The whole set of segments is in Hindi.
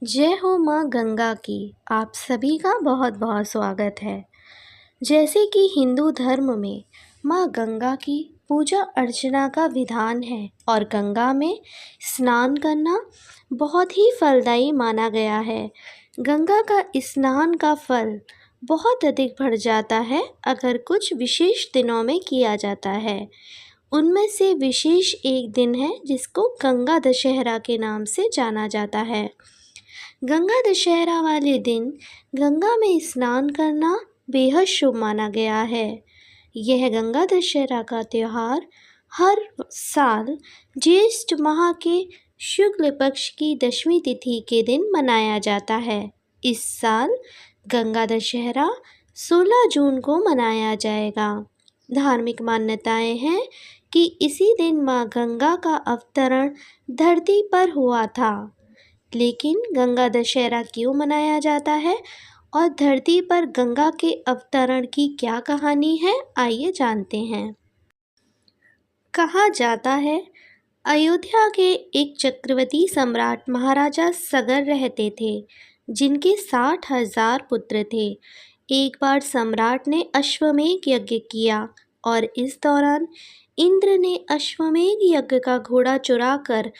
जय हो माँ गंगा की। आप सभी का बहुत बहुत स्वागत है। जैसे कि हिंदू धर्म में माँ गंगा की पूजा अर्चना का विधान है और गंगा में स्नान करना बहुत ही फलदायी माना गया है। गंगा का स्नान का फल बहुत अधिक बढ़ जाता है अगर कुछ विशेष दिनों में किया जाता है। उनमें से विशेष एक दिन है जिसको गंगा दशहरा के नाम से जाना जाता है। गंगा दशहरा वाले दिन गंगा में स्नान करना बेहद शुभ माना गया है। यह गंगा दशहरा का त्यौहार हर साल ज्येष्ठ माह के शुक्ल पक्ष की दशमी तिथि के दिन मनाया जाता है। इस साल गंगा दशहरा 16 जून को मनाया जाएगा। धार्मिक मान्यताएं हैं कि इसी दिन माँ गंगा का अवतरण धरती पर हुआ था। लेकिन गंगा दशहरा क्यों मनाया जाता है और धरती पर गंगा के अवतरण की क्या कहानी है, आइए जानते हैं। कहा जाता है अयोध्या के एक चक्रवर्ती सम्राट महाराजा सगर रहते थे जिनके 60,000 पुत्र थे। एक बार सम्राट ने अश्वमेध यज्ञ किया और इस दौरान इंद्र ने अश्वमेध यज्ञ का घोड़ा चुराकर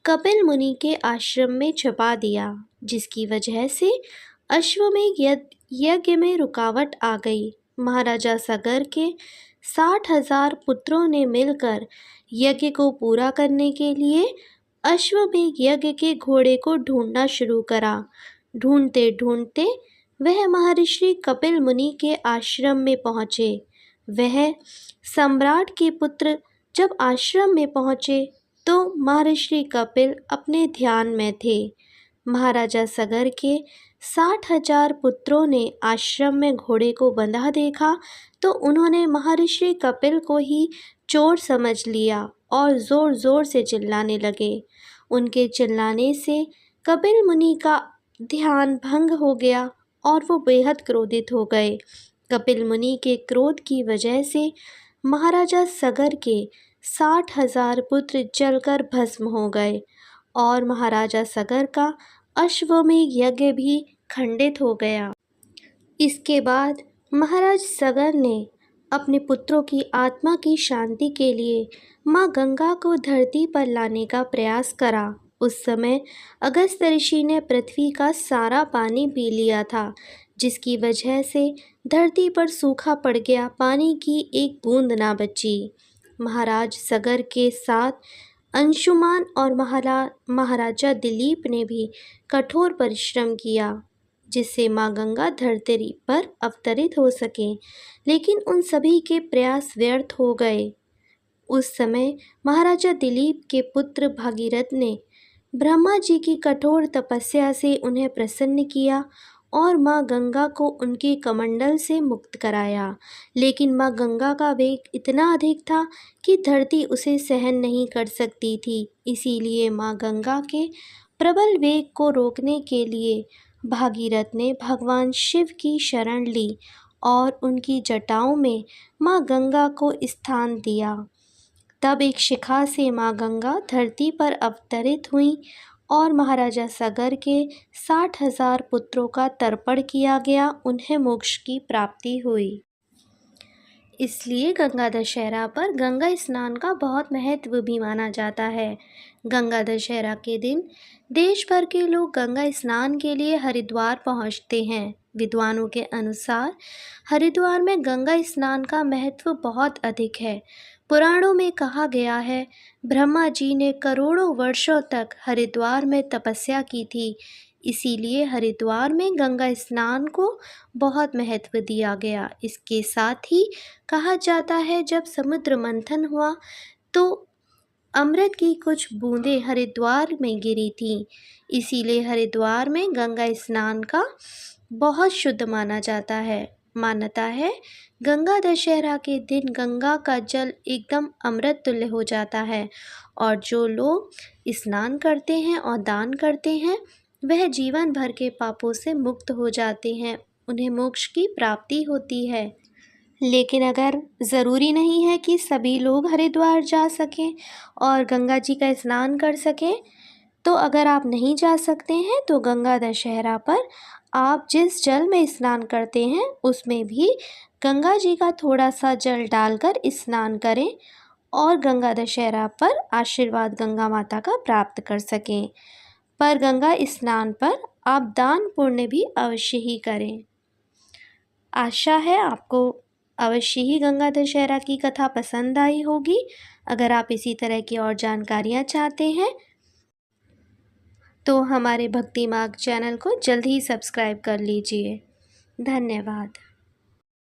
कपिल मुनि के आश्रम में छुपा दिया, जिसकी वजह से अश्वमेध यज्ञ में रुकावट आ गई। महाराजा सगर के 60,000 पुत्रों ने मिलकर यज्ञ को पूरा करने के लिए अश्वमेध यज्ञ के घोड़े को ढूंढना शुरू करा। ढूंढते ढूंढते वह महर्षि कपिल मुनि के आश्रम में पहुँचे। वह सम्राट के पुत्र जब आश्रम में पहुँचे तो महर्षि कपिल अपने ध्यान में थे। महाराजा सगर के 60,000 पुत्रों ने आश्रम में घोड़े को बंधा देखा तो उन्होंने महर्षि कपिल को ही चोर समझ लिया और ज़ोर ज़ोर से चिल्लाने लगे। उनके चिल्लाने से कपिल मुनि का ध्यान भंग हो गया और वो बेहद क्रोधित हो गए। कपिल मुनि के क्रोध की वजह से महाराजा सगर के 60,000 पुत्र जलकर भस्म हो गए और महाराजा सगर का अश्वमेध यज्ञ भी खंडित हो गया। इसके बाद महाराज सगर ने अपने पुत्रों की आत्मा की शांति के लिए माँ गंगा को धरती पर लाने का प्रयास करा। उस समय अगस्त्य ऋषि ने पृथ्वी का सारा पानी पी लिया था, जिसकी वजह से धरती पर सूखा पड़ गया, पानी की एक बूंद ना बची। महाराज सगर के साथ अंशुमान और महाराजा दिलीप ने भी कठोर परिश्रम किया जिससे माँ गंगा धरती पर अवतरित हो सके, लेकिन उन सभी के प्रयास व्यर्थ हो गए। उस समय महाराजा दिलीप के पुत्र भागीरथ ने ब्रह्मा जी की कठोर तपस्या से उन्हें प्रसन्न किया और माँ गंगा को उनके कमंडल से मुक्त कराया। लेकिन माँ गंगा का वेग इतना अधिक था कि धरती उसे सहन नहीं कर सकती थी। इसीलिए माँ गंगा के प्रबल वेग को रोकने के लिए भागीरथ ने भगवान शिव की शरण ली और उनकी जटाओं में माँ गंगा को स्थान दिया। तब एक शिखा से माँ गंगा धरती पर अवतरित हुई और महाराजा सगर के 60,000 पुत्रों का तर्पण किया गया, उन्हें मोक्ष की प्राप्ति हुई। इसलिए गंगा दशहरा पर गंगा स्नान का बहुत महत्व भी माना जाता है। गंगा दशहरा के दिन देश भर के लोग गंगा स्नान के लिए हरिद्वार पहुंचते हैं। विद्वानों के अनुसार हरिद्वार में गंगा स्नान का महत्व बहुत अधिक है। पुराणों में कहा गया है, ब्रह्मा जी ने करोड़ों वर्षों तक हरिद्वार में तपस्या की थी, इसीलिए हरिद्वार में गंगा स्नान को बहुत महत्व दिया गया। इसके साथ ही कहा जाता है जब समुद्र मंथन हुआ तो अमृत की कुछ बूंदें हरिद्वार में गिरी थीं, इसीलिए हरिद्वार में गंगा स्नान का बहुत शुद्ध माना जाता है। मान्यता है गंगा दशहरा के दिन गंगा का जल एकदम अमृत तुल्य हो जाता है और जो लोग स्नान करते हैं और दान करते हैं वह जीवन भर के पापों से मुक्त हो जाते हैं, उन्हें मोक्ष की प्राप्ति होती है। लेकिन अगर ज़रूरी नहीं है कि सभी लोग हरिद्वार जा सकें और गंगा जी का स्नान कर सकें, तो अगर आप नहीं जा सकते हैं तो गंगा दशहरा पर आप जिस जल में स्नान करते हैं उसमें भी गंगा जी का थोड़ा सा जल डालकर स्नान करें और गंगा दशहरा पर आशीर्वाद गंगा माता का प्राप्त कर सकें। पर गंगा स्नान पर आप दान पुण्य भी अवश्य ही करें। आशा है आपको अवश्य ही गंगा दशहरा की कथा पसंद आई होगी। अगर आप इसी तरह की और जानकारियाँ चाहते हैं तो हमारे भक्ति मार्ग चैनल को जल्द ही सब्सक्राइब कर लीजिए। धन्यवाद।